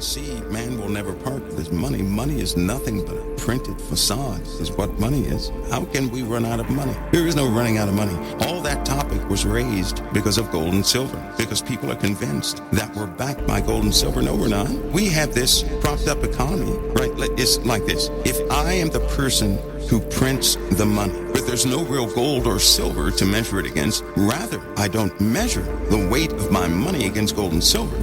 see, man will never part with his money. Money is nothing but a printed facade, is what money is. How can we run out of money? There is no running out of money. All that topic was raised because of gold and silver, because people are convinced that we're backed by gold and silver. No, we're not. We have this propped up economy, right? It's like this. If I am the person who prints the money, but there's no real gold or silver to measure it against, rather, I don't measure the weight of my money against gold and silver,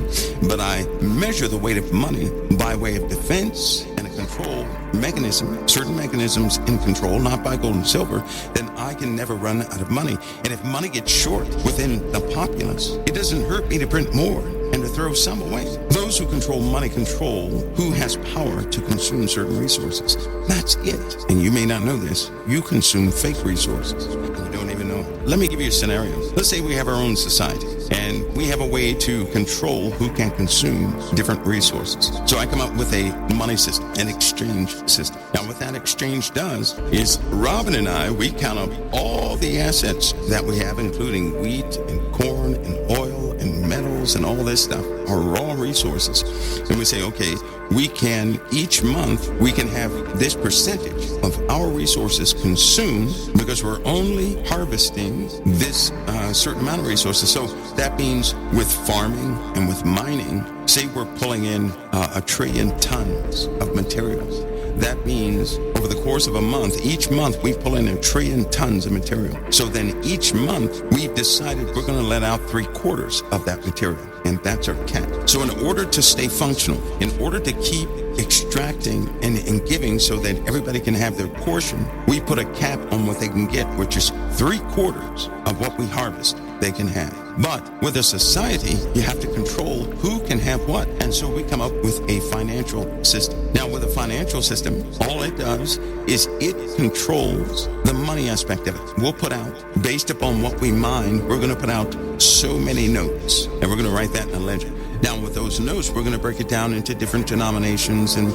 but I measure the weight of money by way of defense and a control mechanism, certain mechanisms in control, not by gold and silver, then I can never run out of money. And if money gets short within the populace, it doesn't hurt me to print more and to throw some away. Those who control money control who has power to consume certain resources. That's it. And you may not know this. You consume fake resources and you don't even know it. Let me give you a scenario. Let's say we have our own society and we have a way to control who can consume different resources. So I come up with a money system, an exchange system. Now what that exchange does is Robin and I, we count up all the assets that we have, including wheat and corn and oil and metals and all this stuff, our raw resources. And we say, okay, we can, each month, we can have this percentage of our resources consumed because we're only harvesting this certain amount of resources. So that means with farming and with mining, say we're pulling in 1 trillion tons of materials. That means over the course of a month, each month we pull in 1 trillion tons of material. So then each month we've decided we're going to let out 3/4 of that material. And that's our cap. So in order to stay functional, in order to keep extracting and giving so that everybody can have their portion, we put a cap on what they can get, which is 3/4 of what we harvest they can have. But with a society, you have to control who can have what. And so we come up with a financial system. Now with a financial system, all it does is it controls the money aspect of it. We'll put out, based upon what we mine, we're going to put out so many notes, and we're going to write that in a ledger. Now with those notes, we're going to break it down into different denominations, and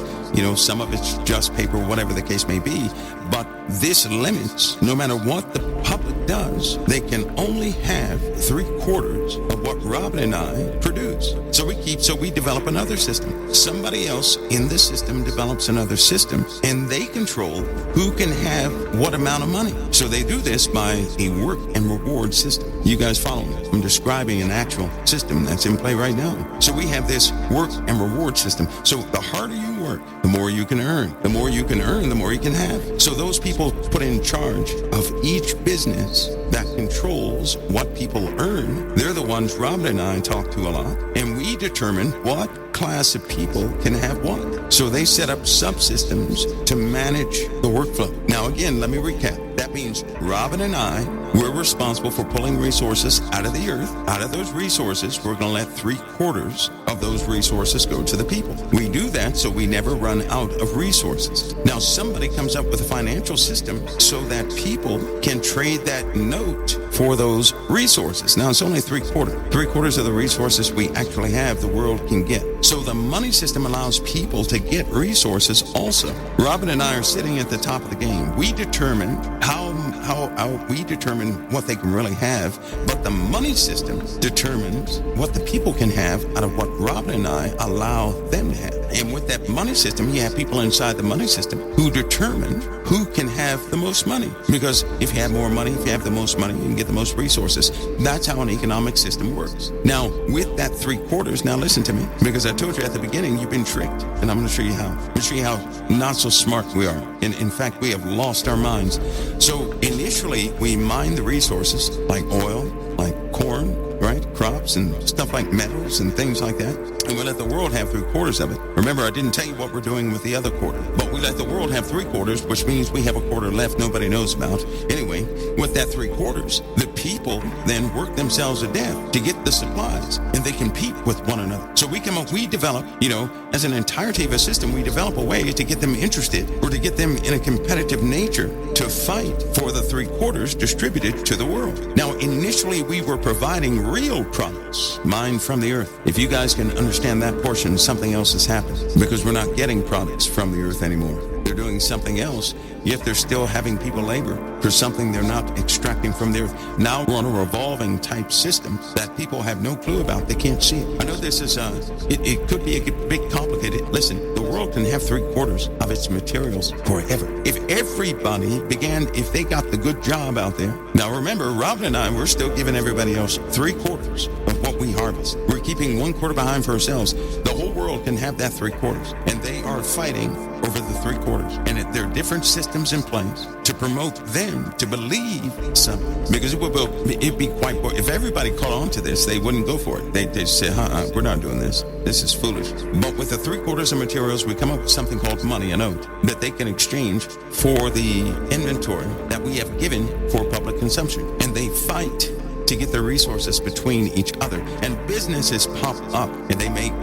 some of it's just paper, whatever the case may be. But this limits, no matter what the public does, they can only have 3/4 of what Robin and I produce. So we develop another system. Somebody else in the system develops another system, and they control who can have what amount of money. So they do this by a work and reward system. You guys follow me? I'm describing an actual system that's in play right now. So we have this work and reward system. So the harder you work, the more you can earn. The more you can earn, the more you can have. So those people put in charge of each business that controls what people earn, they're the ones Robin and I talk to a lot. And we determine what class of people can have what. So they set up subsystems to manage the workflow. Now again, let me recap. That means Robin and I, we're responsible for pulling resources out of the earth. Out of those resources, we're going to let 3/4 of those resources go to the people. We do that so we never run out of resources. Now somebody comes up with a financial system so that people can trade that note for those resources. Now it's only 3/4. 3/4 of the resources we actually have, the world can get. So the money system allows people to get resources also. Robin and I are sitting at the top of the game. We determine how we determine what they can really have, but the money system determines what the people can have out of what Robin and I allow them to have. And with that money system, you have people inside the money system who determine who can have the most money. Because if you have more money, if you have the most money, you can get the most resources. That's how an economic system works. Now, with that 3/4, now listen to me, because I told you at the beginning, you've been tricked. And I'm going to show you how. I'm going to show you how not so smart we are. In fact, we have lost our minds. So initially, we mine the resources like oil, like corn, right? Crops and stuff like metals and things like that. And we let the world have 3/4 of it. Remember, I didn't tell you what we're doing with the other quarter, but we let the world have 3/4, which means we have a quarter left nobody knows about. Anyway, with that 3/4, the people then work themselves to death to get the supplies, and they compete with one another. So we develop, as an entirety of a system, we develop a way to get them interested or to get them in a competitive nature to fight for the 3/4 distributed to the world. Now, initially, we were providing real products mined from the earth. If you guys can understand that portion, something else has happened because we're not getting products from the earth anymore. They're doing something else, yet they're still having people labor for something they're not extracting from the earth. Now we're on a revolving type system that people have no clue about. They can't see it. I know this is, it could be a bit complicated. Listen, the world can have 3/4 of its materials forever. If everybody if they got the good job out there. Now remember, Robin and I, we're still giving everybody else 3/4 of what we harvest. We're keeping 1/4 behind for ourselves. The whole world can have that 3/4. And they are fighting over the 3/4. And there are different systems in place to promote them to believe something. Because it'd be quite boring. If everybody caught on to this, they wouldn't go for it. They'd say, we're not doing this. This is foolish. But with the 3/4 of materials, we come up with something called money, a note, that they can exchange for the inventory that we have given for public consumption. And they fight to get their resources between each other. And businesses pop up and they make,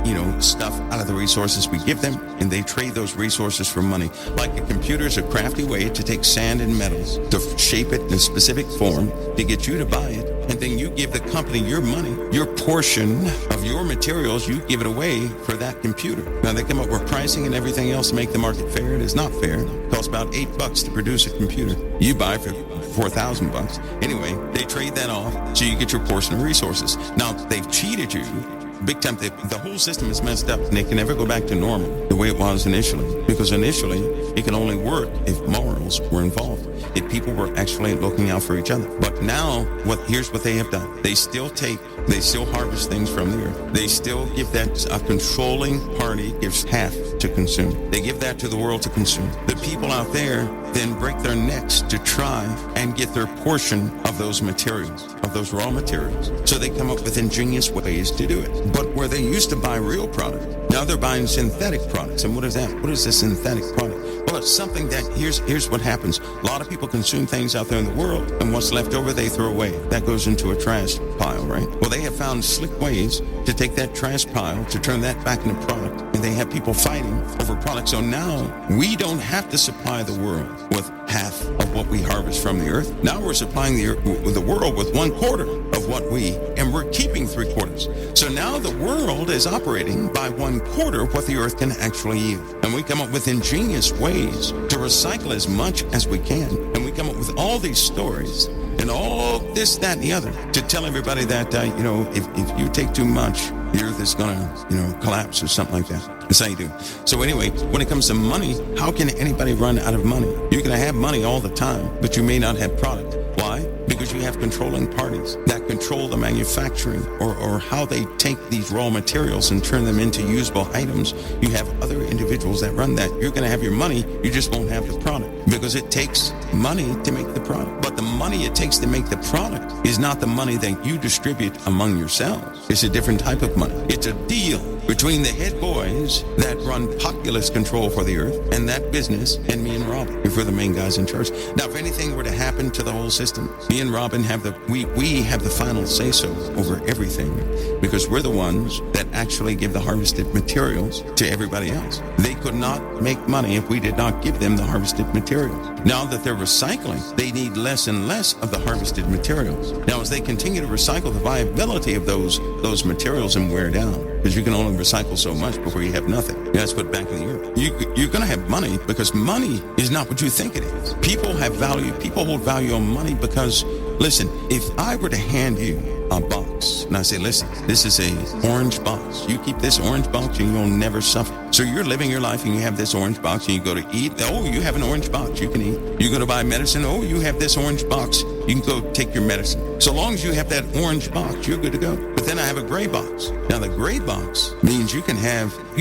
stuff out of the resources we give them, and they trade those resources for money. Like a computer is a crafty way to take sand and metals, to shape it in a specific form, to get you to buy it, and then you give the company your money, your portion of your materials, you give it away for that computer. Now they come up with pricing and everything else to make the market fair. It is not fair. It costs about $8 to produce a computer. You buy for $4,000. Anyway, they trade that off so you get your portion of resources. Now, they've cheated you big time. The whole system is messed up, and it can never go back to normal the way it was initially. Because initially, it can only work if morals were involved, if people were actually looking out for each other. But now, here's what they have done. They still harvest things from the earth. They still give that, a controlling party gives half to consume. They give that to the world to consume. The people out there then break their necks to try and get their portion of those materials, of those raw materials. So they come up with ingenious ways to do it. But where they used to buy real product, now they're buying synthetic products. And what is that? What is a synthetic product? Well, it's something that, here's what happens. A lot of people consume things out there in the world, and what's left over they throw away. That goes into a trash pile, right? Well, they have found slick ways to take that trash pile, to turn that back into product. And they have people fighting over products. So now we don't have to supply the world with half of what we harvest from the earth. Now we're supplying the world with 1/4 of what and we're keeping 3/4. So now the world is operating by 1/4 of what the earth can actually yield. And we come up with ingenious ways to recycle as much as we can. And we come up with all these stories and all this, that, and the other to tell everybody that, if you take too much, the earth is going to, collapse or something like that. That's how you do. So anyway, when it comes to money, how can anybody run out of money? You're going to have money all the time, but you may not have product. Why? Because you have controlling parties that control the manufacturing or how they take these raw materials and turn them into usable items. You have other individuals that run that. You're going to have your money, you just won't have the product because it takes money to make the product. But the money it takes to make the product is not the money that you distribute among yourselves. It's a different type of money. It's a deal between the head boys that run populist control for the earth and that business and me and Robin, if we're the main guys in charge. Now, if anything were to happen to the whole system, me and Robin have we have the final say-so over everything because we're the ones that actually give the harvested materials to everybody else. They could not make money if we did not give them the harvested materials. Now that they're recycling, they need less and less of the harvested materials. Now, as they continue to recycle, the viability of those materials and wear down, because you can only recycle so much before you have nothing. You have to put it back in the earth. You're going to have money because money is not what you think it is. People have value. People hold value on money because, listen, if I were to hand you a box and I say, listen, this is a orange box. You keep this orange box and you'll never suffer. So you're living your life and you have this orange box and you go to eat. Oh, you have an orange box. You can eat. You go to buy medicine. Oh, you have this orange box. You can go take your medicine. So long as you have that orange box, you're good to go. But then I have a gray box. Now the gray box means you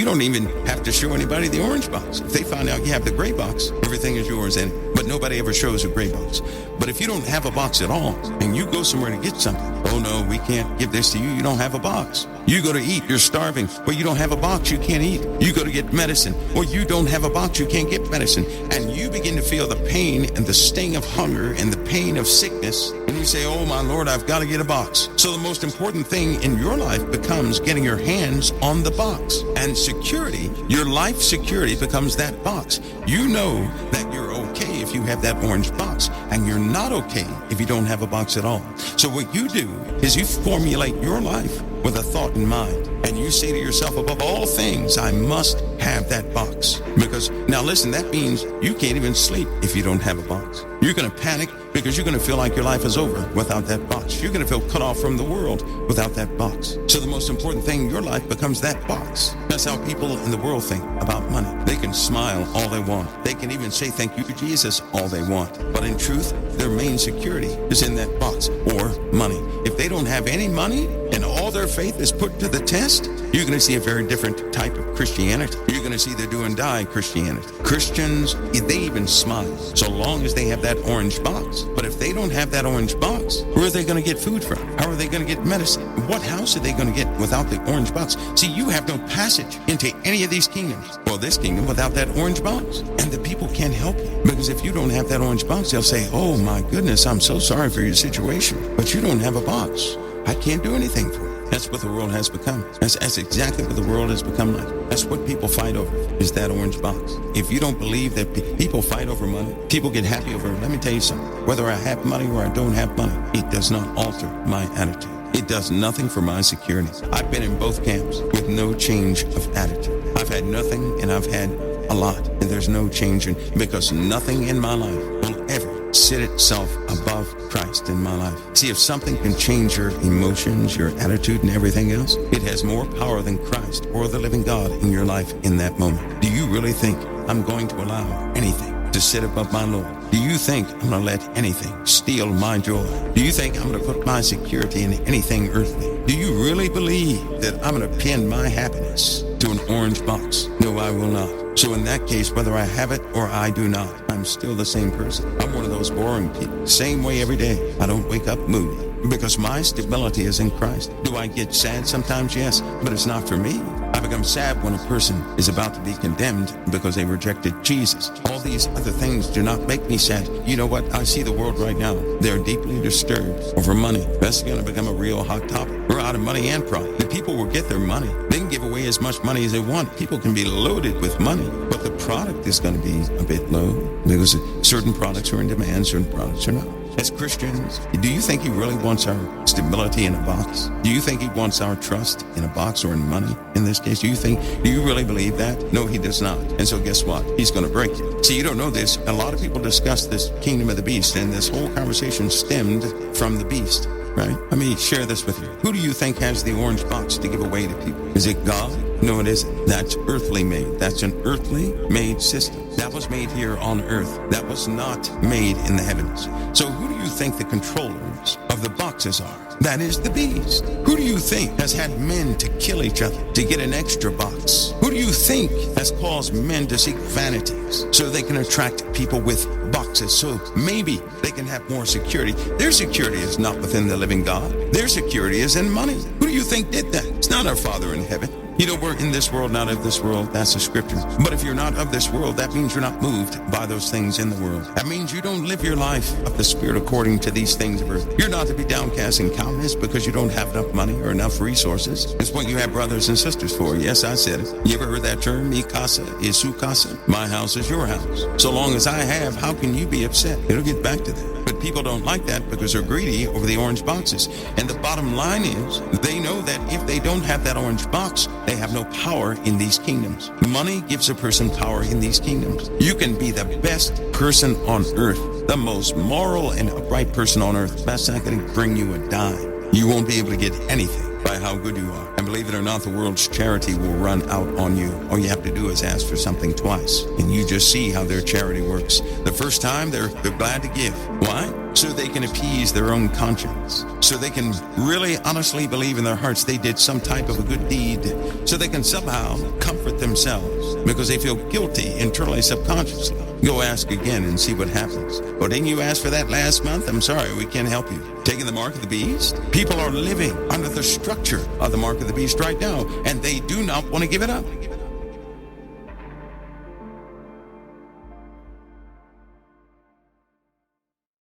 don't even have to show anybody the orange box. If they find out you have the gray box, everything is yours, but nobody ever shows a gray box. But if you don't have a box at all and you go somewhere to get something, oh no, we can't give this to you. You don't have a box. You go to eat, you're starving. Well, you don't have a box, you can't eat. You go to get medicine. Well, you don't have a box, you can't get medicine. And you begin to feel the pain and the sting of hunger and the pain of sickness. And you say, oh my Lord, I've got to get a box. So the most important thing in your life becomes getting your hands on the box. And security, your life security becomes that box. You know that you're okay if you have that orange box, and you're not okay if you don't have a box at all. So what you do is you formulate your life with a thought in mind, and you say to yourself, above all things, I must have that box. Because now listen, that means you can't even sleep if you don't have a box. You're going to panic. because you're going to feel like your life is over without that box. You're going to feel cut off from the world without that box. So the most important thing in your life becomes that box. That's how people in the world think about money. They can smile all they want. They can even say thank you to Jesus all they want. But in truth, their main security is in that box, or money. If they don't have any money and all their faith is put to the test, you're going to see a very different type of Christianity. You're going to see the do and die Christianity. Christians, they even smile so long as they have that orange box. But if they don't have that orange box, where are they going to get food from? How are they going to get medicine? What house are they going to get without the orange box? See, you have no passage into any of these kingdoms. Well, this kingdom without that orange box. And the people can't help you. Because if you don't have that orange box, they'll say, oh my goodness, I'm so sorry for your situation. But you don't have a box. I can't do anything for you. That's what the world has become. That's exactly what the world has become like. That's what people fight over, is that orange box. If you don't believe that people fight over money, people get happy over it, let me tell you something. Whether I have money or I don't have money, it does not alter my attitude. It does nothing for my security. I've been in both camps with no change of attitude. I've had nothing and I've had a lot, and there's no change because nothing in my life will ever sit itself above Christ in my life. See, if something can change your emotions, your attitude, and everything else, it has more power than Christ or the living God in your life in that moment. Do you really think I'm going to allow anything to sit above my Lord? Do you think I'm going to let anything steal my joy? Do you think I'm going to put my security in anything earthly? Do you really believe that I'm going to pin my happiness to an orange box? No, I will not. So in that case, whether I have it or I do not, I'm still the same person. I'm one of those boring people. Same way every day. I don't wake up moody because my stability is in Christ. Do I get sad sometimes? Yes, but it's not for me. I become sad when a person is about to be condemned because they rejected Jesus. All these other things do not make me sad. You know what? I see the world right now. They're deeply disturbed over money. That's going to become a real hot topic. We're out of money and pride. The people will get their money. They can give away as much money as they want. People can be loaded with money, but the product is going to be a bit low because certain products are in demand, certain products are not. As Christians, do you think he really wants our stability in a box? Do you think he wants our trust in a box or in money in this case? Do you really believe that? No, he does not. And so guess what? He's going to break you. See, you don't know this. A lot of people discuss this kingdom of the beast, and this whole conversation stemmed from the beast, right? Let me share this with you. Who do you think has the orange box to give away to people? Is it God? No, it isn't. That's earthly made. That's an earthly made system. That was made here on earth. That was not made in the heavens. So who do you think the controllers of the boxes are? That is the beast. Who do you think has had men to kill each other to get an extra box? Who do you think has caused men to seek vanities so they can attract people with boxes so maybe they can have more security? Their security is not within the living God. Their security is in money. Who do you think did that? It's not our Father in heaven. You know, we're in this world, not of this world. That's the scripture. But if you're not of this world, that means you're not moved by those things in the world. That means you don't live your life of the Spirit according to these things of earth. You're not to be downcast and countless because you don't have enough money or enough resources. It's what you have brothers and sisters for. Yes, I said it. You ever heard that term? Mi casa is su casa. My house is your house. So long as I have, how can you be upset? It'll get back to that. But people don't like that because they're greedy over the orange boxes. And the bottom line is they know that if they don't have that orange box, they have no power in these kingdoms. Money gives a person power in these kingdoms. You can be the best person on earth, the most moral and upright person on earth. That's not going to bring you a dime. You won't be able to get anything by how good you are. And believe it or not, the world's charity will run out on you. All you have to do is ask for something twice, and you just see how their charity works. The first time, they're glad to give. Why? So they can appease their own conscience. So they can really honestly believe in their hearts they did some type of a good deed. So they can somehow comfort themselves because they feel guilty internally, subconsciously. Go ask again and see what happens. Well, didn't you ask for that last month? I'm sorry, we can't help you. Taking the mark of the beast? People are living under the structure of the mark of the beast right now, and they do not want to give it up.